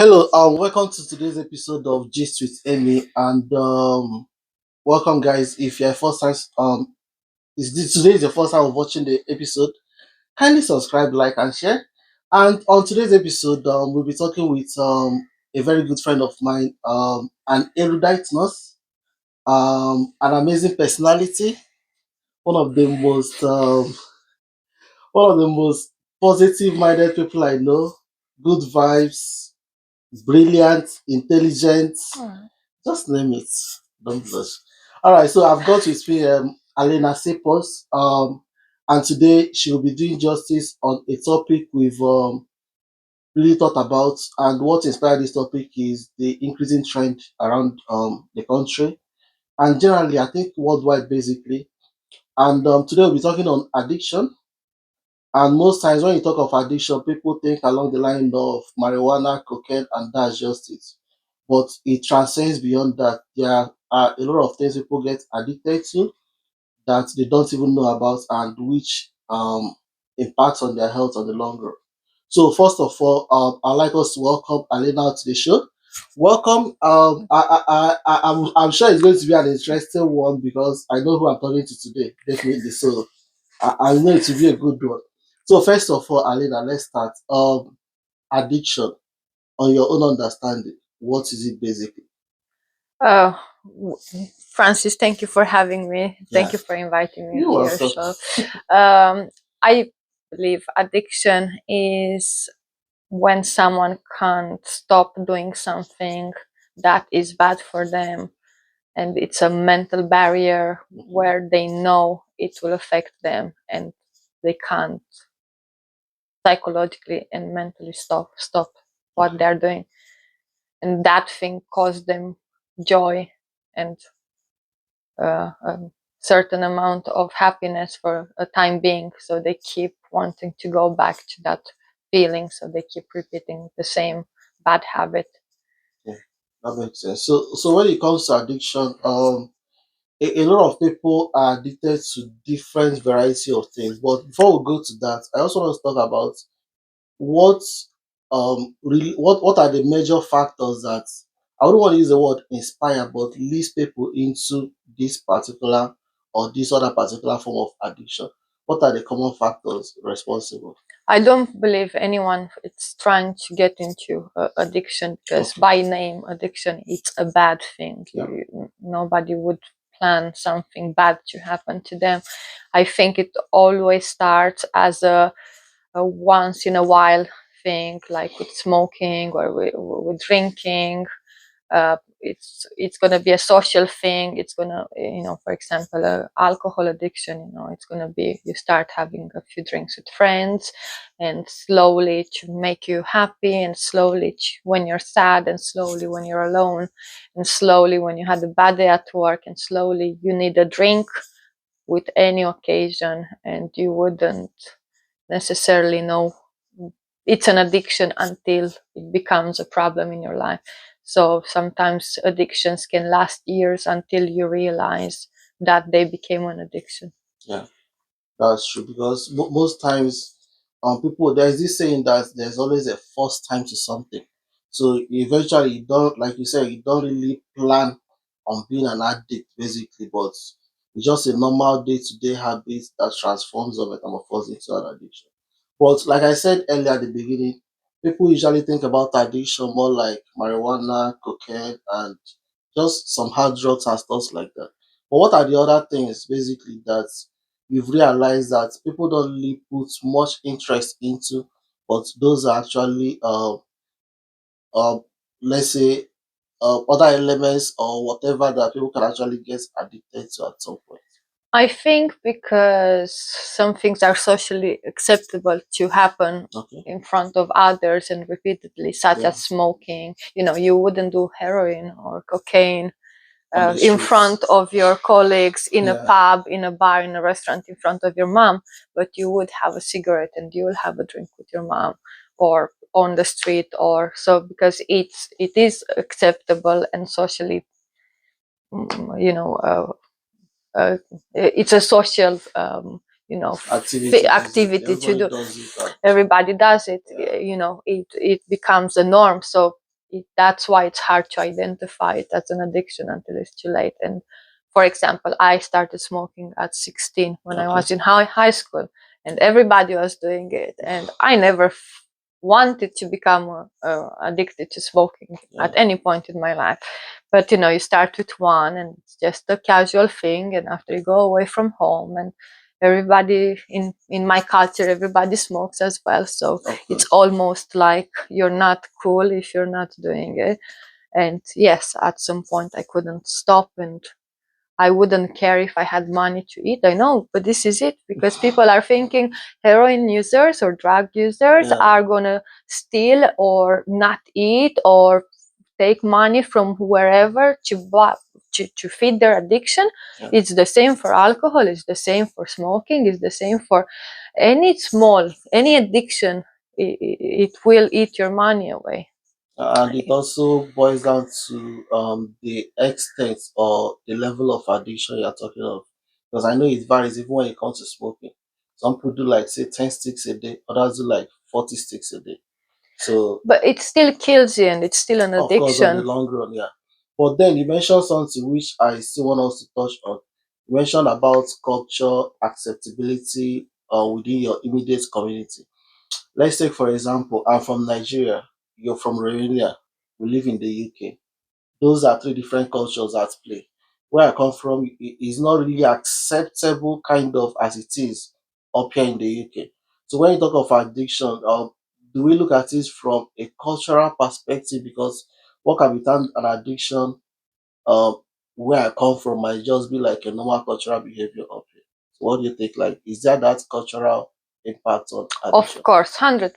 Hello, welcome to today's episode of Gist with Amy, and welcome, guys. If you're first time, today is your first time of watching the episode, kindly subscribe, like, and share. And on today's episode, we'll be talking with a very good friend of mine, an erudite nurse, an amazing personality, one of the most one of the most positive-minded people I know, good vibes, brilliant, intelligent. Just name it. Don't blush. All right, so I've got with me Alina Sipos, and today she will be doing justice on a topic we've really thought about. And what inspired this topic is the increasing trend around the country and generally, I think worldwide, basically. And today we'll be talking on addiction. And most times when you talk of addiction, people think along the line of marijuana, cocaine, and that's just it. But it transcends beyond that. There are a lot of things people get addicted to that they don't even know about and which impacts on their health on the long run. So first of all, I'd like us to welcome Alina to the show. Welcome. I'm sure it's going to be an interesting one because I know who I'm talking to today, definitely. So I know it will be a good one. So first of all, Alina, let's start. Addiction, on your own understanding, what is it basically? Oh, Francis, thank you for having me. Thank Yeah, you for inviting me you're here. welcome. So, I believe addiction is when someone can't stop doing something that is bad for them, and it's a mental barrier where they know it will affect them, and they can't psychologically and mentally stop what they're doing, and that thing caused them joy and a certain amount of happiness for a time being, so they keep wanting to go back to that feeling, so they keep repeating the same bad habit. Yeah, that makes sense. So when it comes to addiction, a lot of people are addicted to different variety of things. But before we go to that, I also want to talk about what really what are the major factors that I wouldn't want to use the word inspire, but leads people into this particular or this other particular form of addiction. What are the common factors responsible? I don't believe anyone is trying to get into addiction, because Okay. by name addiction, it's a bad thing. Yeah. Nobody would plan something bad to happen to them. I think it always starts as a once in a while thing, like with smoking or with drinking. It's gonna be a social thing. It's gonna, for example, alcohol addiction. It's gonna be you start having a few drinks with friends, and slowly to make you happy, and slowly when you're sad, and slowly when you're alone, and slowly when you had a bad day at work, and slowly you need a drink with any occasion, and you wouldn't necessarily know it's an addiction until it becomes a problem in your life. So sometimes addictions can last years until you realize that they became an addiction. Yeah, that's true because most times, people there's this saying that there's always a first time to something. So eventually, you don't, like you said, you don't really plan on being an addict, basically, but it's just a normal day-to-day habit that transforms or metamorphoses into an addiction. But like I said earlier at the beginning, people usually think about addiction more like marijuana, cocaine, and just some hard drugs and stuff like that. But what are the other things basically that you've realized that people don't really put much interest into, but those are actually uh, let's say other elements or whatever that people can actually get addicted to at some point. I think because some things are socially acceptable to happen Okay. in front of others and repeatedly, such Yeah. as smoking. You wouldn't do heroin or cocaine On the in streets. front of your colleagues, in a Yeah. pub, in a bar, in a restaurant, in front of your mom, but you would have a cigarette and you will have a drink with your mom, or on the street, or so, because it is acceptable and socially, you know, it's a social, Activity, basically. activity to Everybody do. does it. Everybody does it. Yeah. It becomes a norm. So that's why it's hard to identify it as an addiction until it's too late. And for example, I started smoking at 16 when I was in high school, and everybody was doing it, and I never wanted to become addicted to smoking at any point in my life. But you start with one, and it's just a casual thing, and after you go away from home, and everybody in my culture, everybody smokes as well, so it's almost like you're not cool if you're not doing it. And yes, at some point I couldn't stop, and I wouldn't care if I had money to eat. I know, but this is it, because people are thinking heroin users or drug users are gonna steal or not eat or take money from wherever to feed their addiction. It's the same for alcohol, it's the same for smoking, it's the same for any addiction. It will eat your money away. And it also boils down to the extent or the level of addiction you're talking of. Because I know it varies even when it comes to smoking. Some people do like say 10 sticks a day, others do like 40 sticks a day. So But it still kills you, and it's still an of course on the addiction. long run, yeah. But then you mentioned something which I still want us to touch on. You mentioned about culture, acceptability within your immediate community. Let's take for example, I'm from Nigeria, you're from Romania, we live in the UK. Those are three different cultures at play. Where I come from is not really acceptable kind of as it is up here in the UK. So when you talk of addiction, do we look at it from a cultural perspective? Because what can be termed an addiction um, where I come from might just be like a normal cultural behavior up here. So what do you think? Like, is there that cultural impact on Of addiction? course, 100%,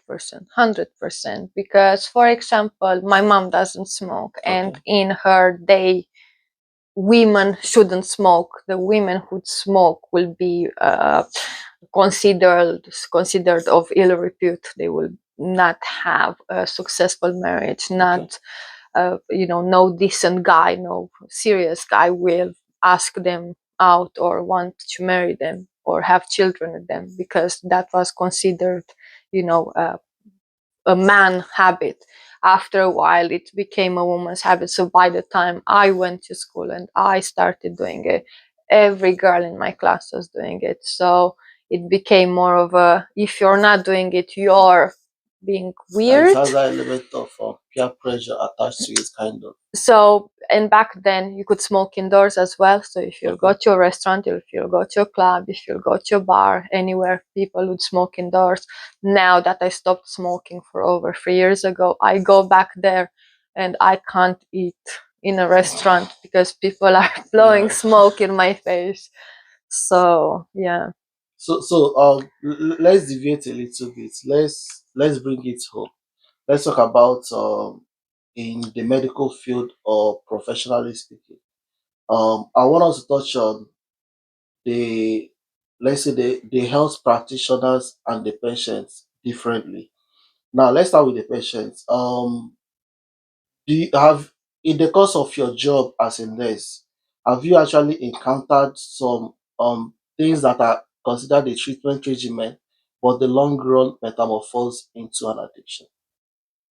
100%. Because, for example, my mom doesn't smoke, and Okay. in her day, women shouldn't smoke. The women who smoke will be considered of ill repute. They will not have a successful marriage. Okay. Not, no decent guy, no serious guy will ask them out or want to marry them or have children with them, because that was considered, you know, uh, a man habit. After a while, it became a woman's habit. So by the time I went to school and I started doing it, every girl in my class was doing it. So it became more of a, if you're not doing it, you're being It weird. has that element of peer pressure attached to it, kind of. So, and back then you could smoke indoors as well. So if you'll go Okay. to a restaurant, if you'll go to a club, if you'll go to a bar, anywhere, people would smoke indoors. Now that I stopped smoking for over 3 years ago, I go back there and I can't eat in a restaurant because people are blowing smoke in my face. So yeah. So let's deviate a little bit. Let's bring it home. Let's talk about in the medical field or professionally speaking. I want us to touch on the let's say the health practitioners and the patients differently. Now let's start with the patients. Do you have in the course of your job as a nurse, have you actually encountered some things that are considered a treatment regimen, but the long run metamorphose into an addiction?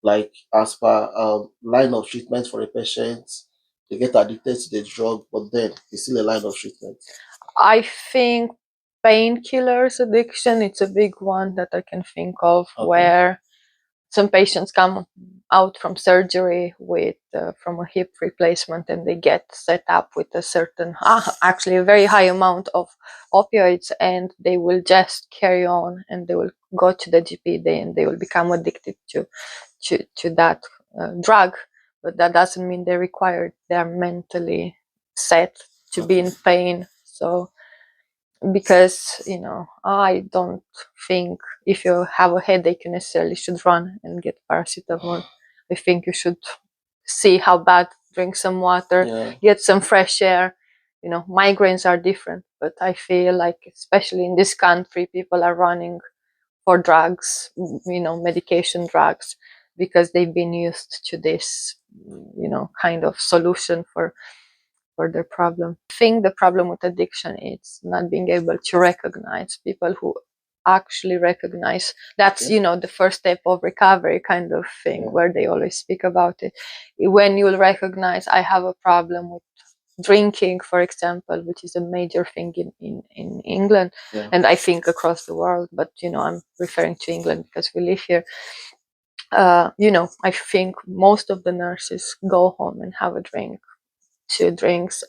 Like as per line of treatment for a patient, they get addicted to the drug, but then it's still a line of treatment. I think painkillers addiction, it's a big one that I can think of, Okay. where some patients come out from surgery with from a hip replacement, and they get set up with a certain actually a very high amount of opioids, and they will just carry on, and they will go to the GP day, and they will become addicted to that drug. But that doesn't mean they're mentally set to be in pain. So because I don't think if you have a headache you necessarily should run and get paracetamol. I think you should see how bad, drink some water, Yeah. get some fresh air. Migraines are different, but I feel like especially in this country people are running for drugs, medication drugs, because they've been used to this kind of solution for their problem. I think the problem with addiction is not being able to recognize people who actually recognize. That's the first step of recovery kind of thing, where they always speak about it. When you'll recognize, I have a problem with drinking, for example, which is a major thing in England, and I think across the world, but I'm referring to England because we live here. I think most of the nurses go home and have a drink, 2 drinks,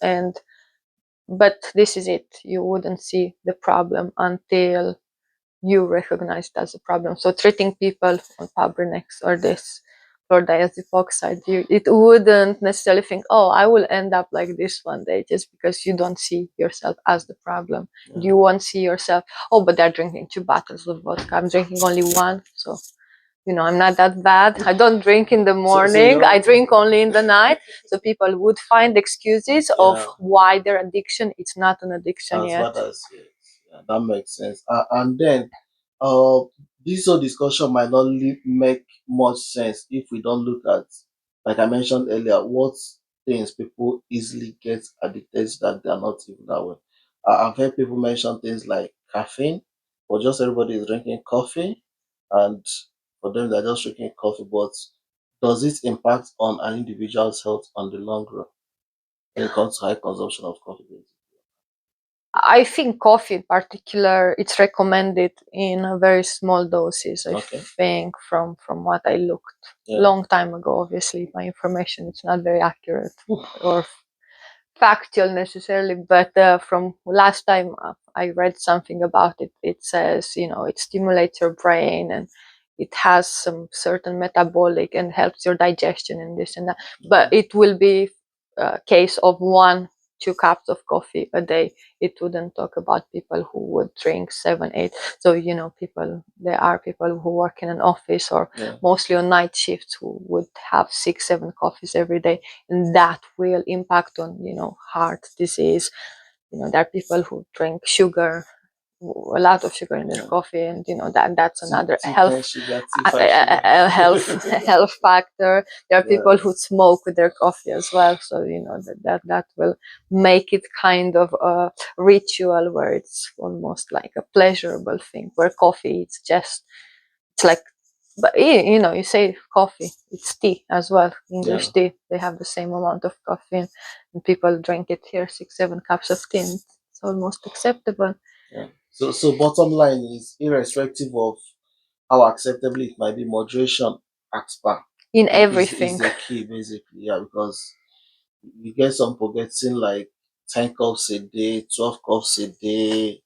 but this is it. You wouldn't see the problem until you recognize it as a problem. So treating people on Fabrinex or this chlordiazepoxide, it wouldn't necessarily think, oh, I will end up like this one day, just because you don't see yourself as the problem. You won't see yourself, oh, but they're drinking 2 bottles of vodka. I'm drinking only one, so I'm not that bad. I don't drink in the morning. I drink only in the night. So people would find excuses of why their addiction. It's not an addiction as yet. bad as that makes sense. And then, uh, this whole discussion might not make much sense if we don't look at, like I mentioned earlier, what things people easily get addicted to that they are not even aware. I've heard people mention things like caffeine, or just everybody is drinking coffee, and for them they're just drinking coffee. But does it impact on an individual's health on the long run when it comes to high consumption of coffee? I think coffee in particular, it's recommended in a very small doses. I think from what I looked long time ago. Obviously, my information is not very accurate or factual necessarily, but from last time I read something about it. It says it stimulates your brain, and it has some certain metabolic and helps your digestion and this and that. But it will be a case of 1-2 cups of coffee a day. It wouldn't talk about people who would drink 7-8. So there are people who work in an office or mostly on night shifts who would have 6-7 coffees every day, and that will impact on heart disease. There are people who drink sugar, a lot of sugar in their coffee, and that's another health factor. There are people who smoke with their coffee as well, so that will make it kind of a ritual where it's almost like a pleasurable thing, where coffee it's like, but you say coffee, it's tea as well. English tea, they have the same amount of caffeine, and people drink it here, 6-7 cups of tea. It's almost acceptable. So bottom line is, irrespective of how acceptable it might be, moderation at spa In is everything. the key, basically. Because you get some people getting like 10 cups a day, 12 cups a day.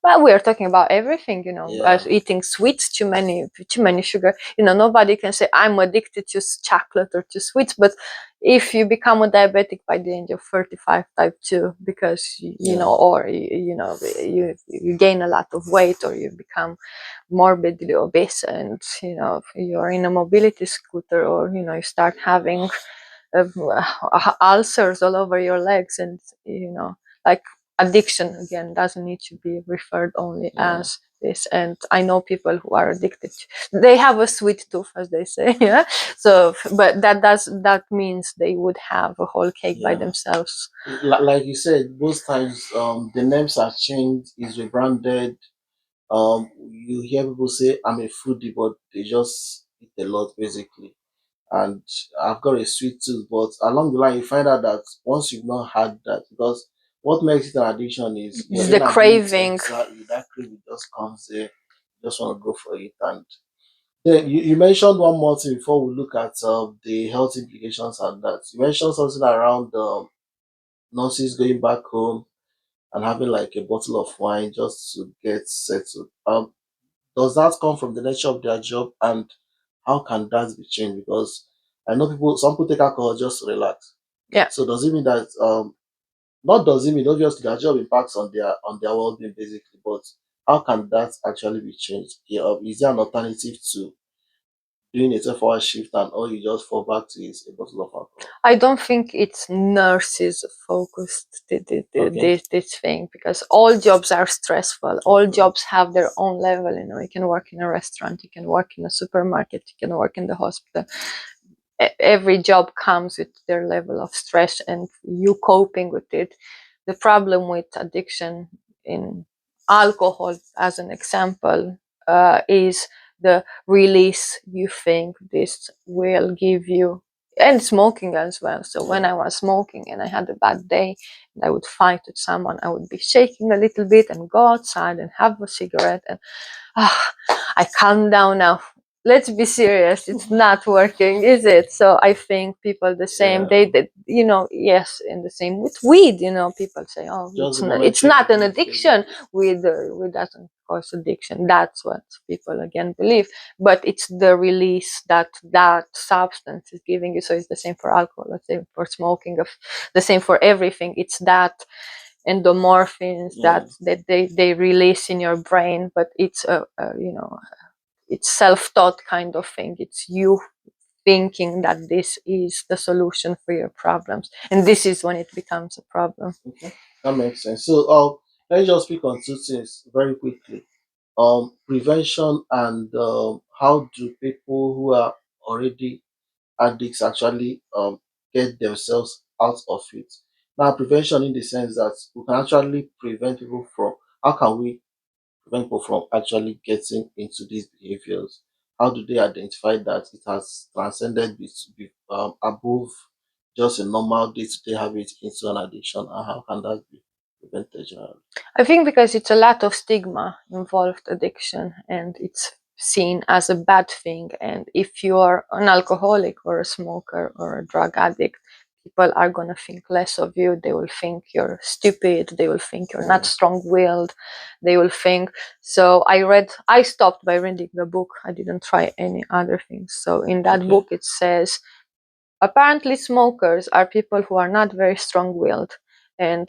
But we are talking about everything, as eating sweets, too many sugar. Nobody can say I'm addicted to chocolate or to sweets, but if you become a diabetic by the age of 35, type 2, because or you gain a lot of weight, or you become morbidly obese, and you're in a mobility scooter, or you start having ulcers all over your legs, and like, addiction again doesn't need to be referred only as this. And I know people who are addicted, they have a sweet tooth, as they say. So, but that means they would have a whole cake by themselves. Like you said, most times the names are changed, is rebranded. You hear people say I'm a foodie, but they just eat a lot, basically. And I've got a sweet tooth, but along the line you find out that once you've not had that, because what makes it an addiction is It's the craving. Exactly, that craving just comes there. You just want to go for it. And then you mentioned one more thing before we look at the health implications and that. You mentioned something around nurses going back home and having like a bottle of wine just to get settled. Does that come from the nature of their job, and how can that be changed? Because I know some people take alcohol just to relax. So does it mean that not does it mean, obviously their job impacts on their well-being, basically, but how can that actually be changed? Is there an alternative to doing a 12-hour shift, and all you just fall back to is a bottle of alcohol? I don't think it's nurses focused, this thing, because all jobs are stressful. All jobs have their own level. You can work in a restaurant, you can work in a supermarket, you can work in the hospital. Every job comes with their level of stress, and you coping with it. The problem with addiction in alcohol as an example is the release you think this will give you, and smoking as well. So when Yeah. I was smoking and I had a bad day and I would fight with someone, I would be shaking a little bit and go outside and have a cigarette, and ah, I calm down now. Let's be serious. It's not working, is it? So I think people the same. Yeah. Yes, in the same with weed. People say, "Oh, Just the it's momentary not an relief, addiction. basically. Weed doesn't cause addiction." That's what people again believe. But it's the release that that substance is giving you. So it's the same for alcohol. The same for smoking. The same for everything. It's that endorphins Yeah. that they release in your brain, but it's it's self-taught kind of thing. It's you thinking that this is the solution for your problems, and this is when it becomes a problem. Okay. That makes sense. So, let's just speak on two things very quickly. Prevention and how do people who are already addicts actually get themselves out of it. Now, prevention in the sense that we can actually prevent people from. How can we prevent people from actually getting into these behaviors? How do they identify that it has transcended above just a normal day-to-day habit into an addiction, and how can that be prevented generally? I think because it's a lot of stigma involved addiction, and it's seen as a bad thing. And if you're an alcoholic or a smoker or a drug addict, people are going to think less of you. They will think you're stupid. They will think you're not Mm, strong willed. They will think. So I stopped by reading the book. I didn't try any other things. So in that okay. book, it says apparently, smokers are people who are not very strong willed, and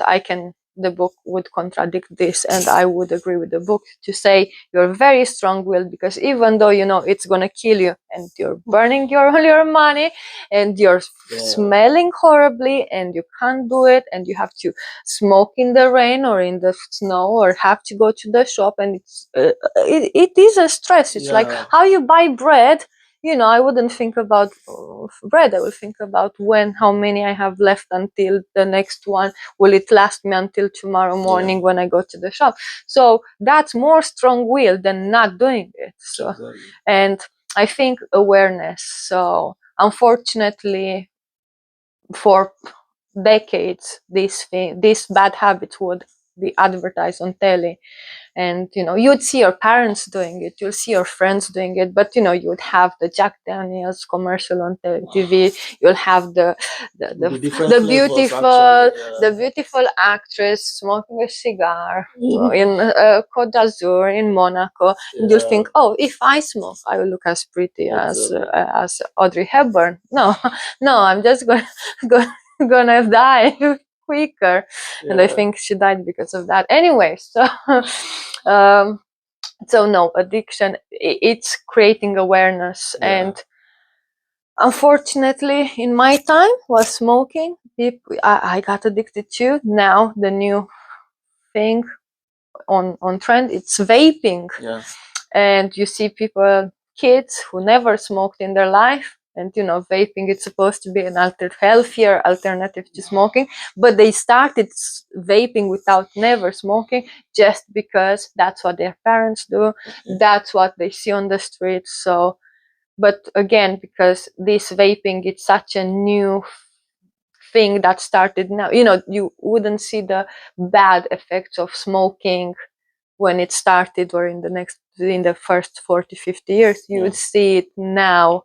the book would contradict this, and I would agree with the book to say you're very strong willed because even though you know it's gonna kill you and you're burning your money and you're Yeah. smelling horribly and you can't do it and you have to smoke in the rain or in the snow or have to go to the shop, and it is a stress. It's like Yeah. how you buy bread. I wouldn't think about bread. I will think about how many I have left until the next one. Will it last me until tomorrow Yeah. morning when I go to the shop? So that's more strong will than not doing it. So, Exactly. and I think awareness. So, unfortunately, for decades, these bad habits would be advertised on telly, and you'd see your parents doing it, you'll see your friends doing it, but you would have the Jack Daniels commercial on TV. You'll have the With the, the different the flavors, beautiful actually. Yeah. the beautiful actress smoking a cigar in Côte d'Azur in Monaco, and you'll Yeah. think, oh, if I smoke I will look as pretty Exactly. as Audrey Hepburn. No, no, I'm just going go, gonna die quicker. And I Yeah. think she died because of that anyway. So um, so no, addiction, it's creating awareness. Yeah. And unfortunately in my time was smoking. I got addicted to. Now the new thing on trend, it's vaping. Yeah. And you see people, kids who never smoked in their life, and vaping, it's supposed to be an healthier alternative to smoking, but they started vaping without never smoking just because that's what their parents do, Okay. that's what they see on the street. So but again, because this vaping, it's such a new thing that started now, you wouldn't see the bad effects of smoking when it started, or in the first 40, 50 years. You Yeah. would see it now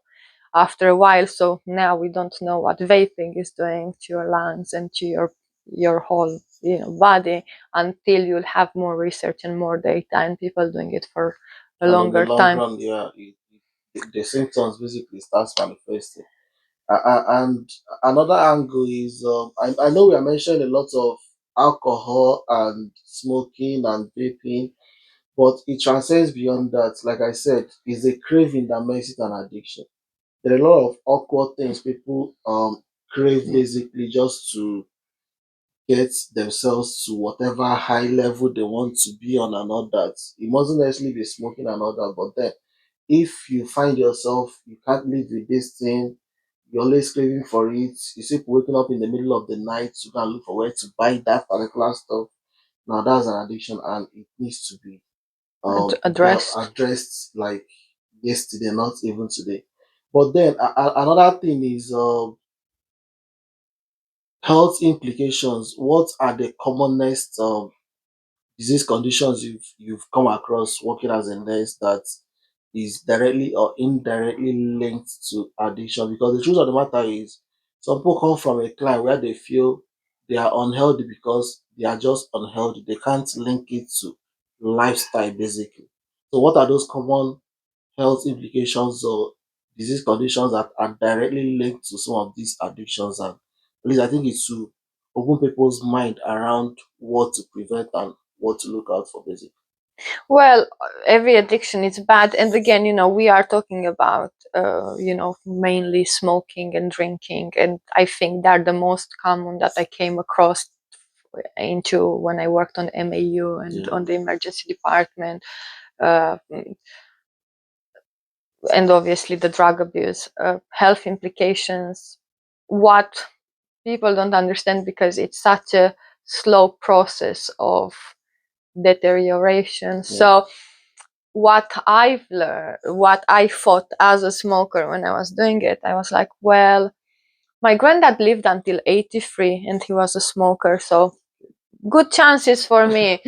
after a while. So now we don't know what vaping is doing to your lungs and to your whole body until you'll have more research and more data and people doing it for a And in the longer long time. run, yeah, the symptoms basically starts manifesting. And another angle is, I know we are mentioning a lot of alcohol and smoking and vaping, but it transcends beyond that. Like I said, it's a craving that makes it an addiction. There are a lot of awkward things people crave basically just to get themselves to whatever high level they want to be on and all that. It mustn't necessarily be smoking and all that, but then if you find yourself you can't live with this thing, you're always craving for it, you see people waking up in the middle of the night to go and look for where to buy that particular stuff, Now that's an addiction, and it needs to be Addressed. addressed like yesterday, not even today. But then another thing is health implications. What are the commonest disease conditions you've come across working as a nurse that is directly or indirectly linked to addiction? Because the truth of the matter is, some people come from a client where they feel they are unhealthy because they are just unhealthy. They can't link it to lifestyle basically. So, what are those common health implications or disease conditions that are directly linked to some of these addictions? And at least I think it's to open people's mind around what to prevent and what to look out for basically. Well, every addiction is bad, and again, we are talking about mainly smoking and drinking, and I think they're the most common that I came across into when I worked on MAU and Yeah. on the emergency department, uh, and obviously the drug abuse, health implications. What people don't understand, because it's such a slow process of deterioration. Yeah. So what I've learned, what I thought as a smoker when I was doing it, I was like, well, my granddad lived until 83 and he was a smoker, so good chances for me.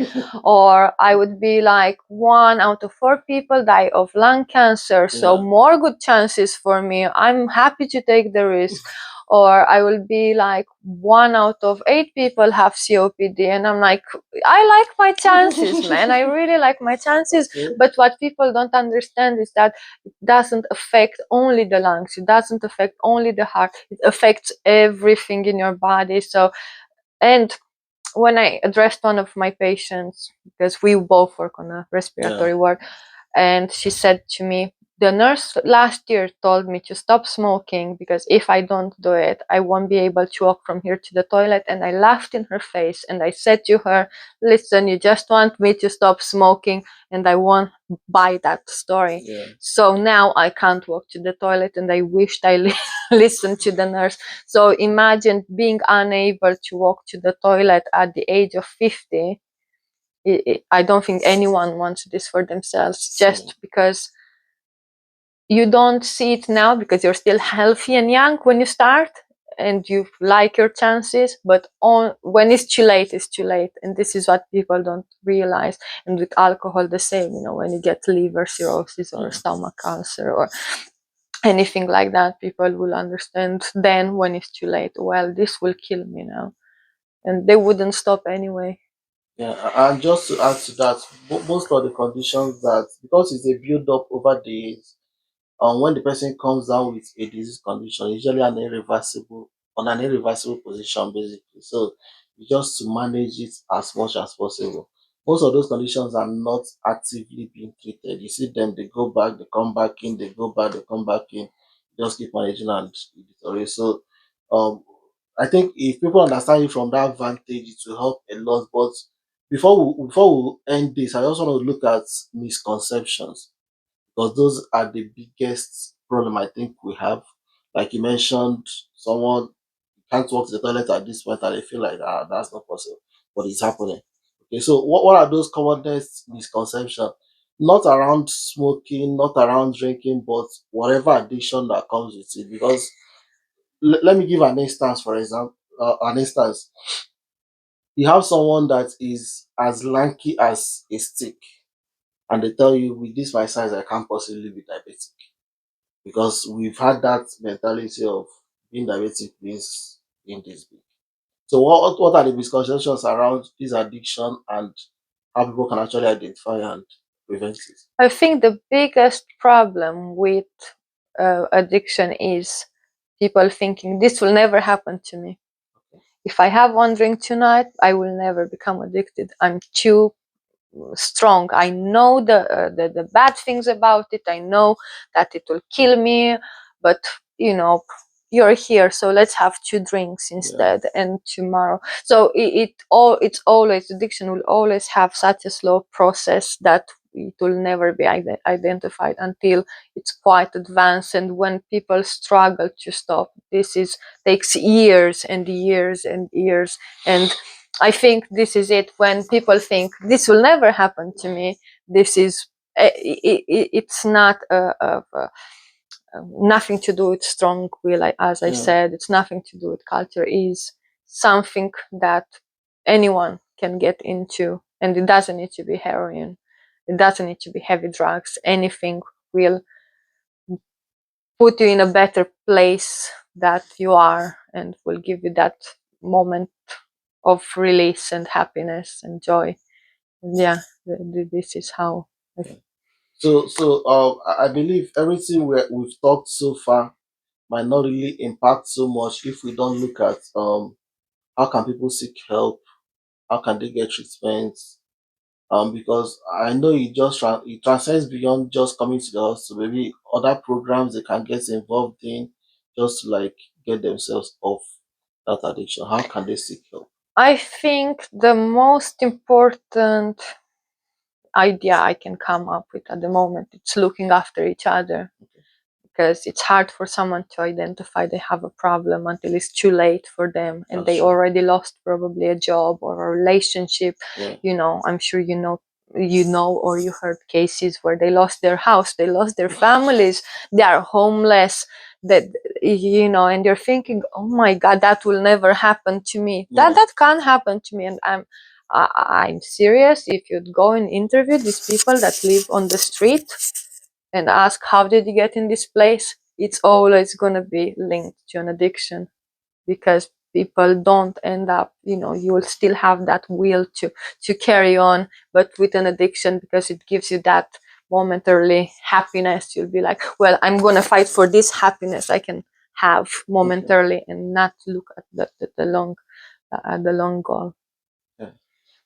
Or I would be like, 1 out of 4 people die of lung cancer, so Yeah. more good chances for me, I'm happy to take the risk. Or I will be like, 1 out of 8 people have COPD, and I'm like, I like my chances, man, I really like my chances. Okay. But what people don't understand is that it doesn't affect only the lungs, it doesn't affect only the heart, it affects everything in your body. So, and when I addressed one of my patients, because we both work on a Yeah. respiratory ward, and she said to me, the nurse last year told me to stop smoking because if I don't do it, I won't be able to walk from here to the toilet. And I laughed in her face and I said to her, listen, you just want me to stop smoking, and I won't buy that story. Yeah. So now I can't walk to the toilet, and I wished I listened to the nurse. So imagine being unable to walk to the toilet at the age of 50. I don't think anyone wants this for themselves, just because you don't see it now because you're still healthy and young when you start and you like your chances, but when it's too late, it's too late. And this is what people don't realize. And with alcohol, the same, when you get liver cirrhosis or stomach cancer or anything like that, people will understand then when it's too late, well, this will kill me now. And they wouldn't stop anyway. Yeah, and just to add to that, most of the conditions that, because it's a build up over the years, when the person comes down with a disease condition, usually an irreversible position basically. So you just to manage it as much as possible. Most of those conditions are not actively being treated. You see them, they go back, they come back in, they go back, they come back in. Just keep managing and it deteriorate. So um I think if people understand it from that vantage, it will help a lot. But before we end this, I also want to look at misconceptions, because those are the biggest problem I think we have. Like you mentioned, someone can't walk to the toilet at this point and they feel like, that's not possible, but it's happening. Okay, so what are those commonest misconceptions? Not around smoking, not around drinking, but whatever addiction that comes with it. Because let me give an instance, for example, an instance. You have someone that is as lanky as a stick, and they tell you, with this my size, I can't possibly be diabetic, because we've had that mentality of being diabetic means being this big. So what are the misconceptions around this addiction and how people can actually identify and prevent it? I think the biggest problem with addiction is people thinking this will never happen to me. If I have one drink tonight, I will never become addicted. I'm too strong. I know the bad things about it. I know that it will kill me, but you know, you're here, so let's have 2 drinks Yeah. instead, and tomorrow. So it's always, addiction will always have such a slow process that it will never be identified until it's quite advanced. And when people struggle to stop, this is takes years and years and years. And I think this is it. When people think this will never happen to me, this is it's not nothing to do with strong will. As I said, it's nothing to do with culture. Is something that anyone can get into, and it doesn't need to be heroin. It doesn't need to be heavy drugs. Anything will put you in a better place that you are, and will give you that moment of release and happiness and joy. And yeah, this is how So I believe everything we've talked so far might not really impact so much if we don't look at how can people seek help, how can they get treatment, because I know it transcends beyond just coming to the hospital. Maybe other programs they can get involved in just to like get themselves off that addiction. How can they seek help? I think the most important idea I can come up with at the moment, it's looking after each other, because it's hard for someone to identify they have a problem until it's too late for them, and they already lost probably a job or a relationship. I'm sure or you heard cases where they lost their house, they lost their families, they are homeless, that and you're thinking, oh my god, that will never happen to me. That can't happen to me. And I'm serious. If you'd go and interview these people that live on the street and ask how did you get in this place, it's always going to be linked to an addiction, because people don't end up, you will still have that will to carry on, but with an addiction, because it gives you that momentarily happiness, you'll be like, well, I'm going to fight for this happiness I can have momentarily, and not look at the long goal. Yeah.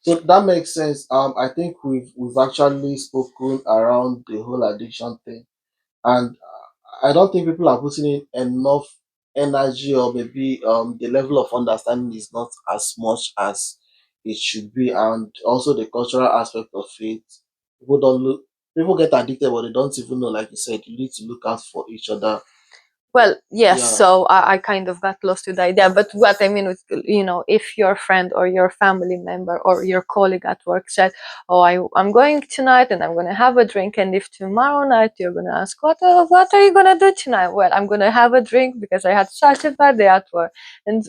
So that makes sense. I think we've actually spoken around the whole addiction thing, and I don't think people are putting in enough energy, or maybe the level of understanding is not as much as it should be, and also the cultural aspect of it. People don't look. People get addicted, but they don't even know. Like you said, you need to look out for each other. Well, yes, Yeah. so I kind of got lost with the idea. But what I mean with, if your friend or your family member or your colleague at work said, oh, I'm going tonight and I'm going to have a drink. And if tomorrow night you're going to ask, what are you going to do tonight? Well, I'm going to have a drink because I had such a bad day at work. And,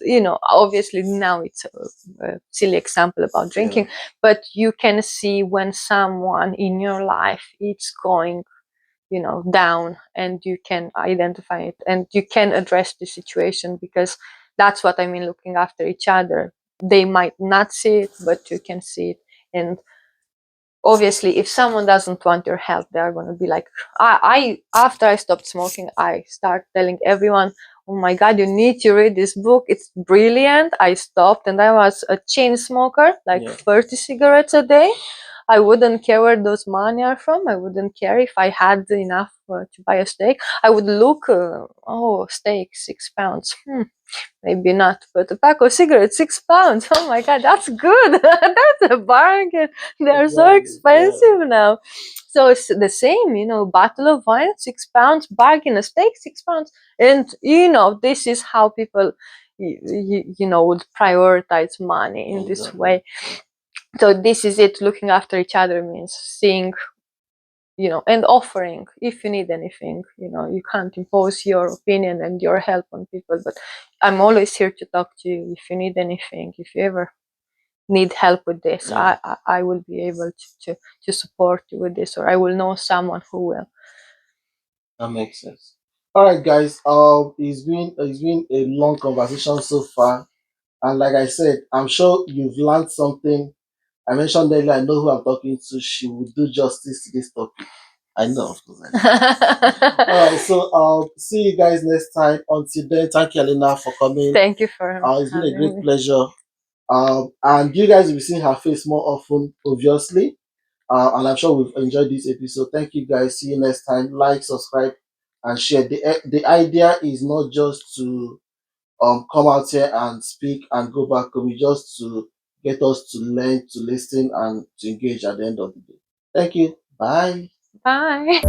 obviously now it's a silly example about drinking, but you can see when someone in your life is going down, and you can identify it and you can address the situation, because that's what I mean, looking after each other. They might not see it, but you can see it. And obviously if someone doesn't want your help, they're going to be like, I after I stopped smoking, I start telling everyone, oh my god, you need to read this book, it's brilliant. I stopped, and I was a chain smoker, like 30 cigarettes a day. I wouldn't care where those money are from. I wouldn't care if I had enough to buy a steak. I would look, steak, £6. Maybe not, but tobacco cigarettes, £6. Oh my god, that's good. That's a bargain. They're so expensive now. So it's the same, bottle of wine, £6, bargain, a steak, £6. And this is how people would prioritize money in this way. So this is it. Looking after each other means seeing, and offering if you need anything. You can't impose your opinion and your help on people, but I'm always here to talk to you if you need anything. If you ever need help with this, I will be able to support you with this, or I will know someone who will. That makes sense. All right, guys. It's been a long conversation so far, and like I said, I'm sure you've learned something. I mentioned earlier, I know who I'm talking to. She will do justice to this topic. I know, of course. All right, so I'll see you guys next time. Until then, thank you, Alina, for coming. Thank you for It's been a having great me. pleasure. And you guys will be seeing her face more often, obviously. And I'm sure we've enjoyed this episode. Thank you, guys. See you next time. Like, subscribe, and share. The idea is not just to come out here and speak and go back home. It's just to get us to learn, to listen, and to engage at the end of the day. Thank you. Bye. Bye.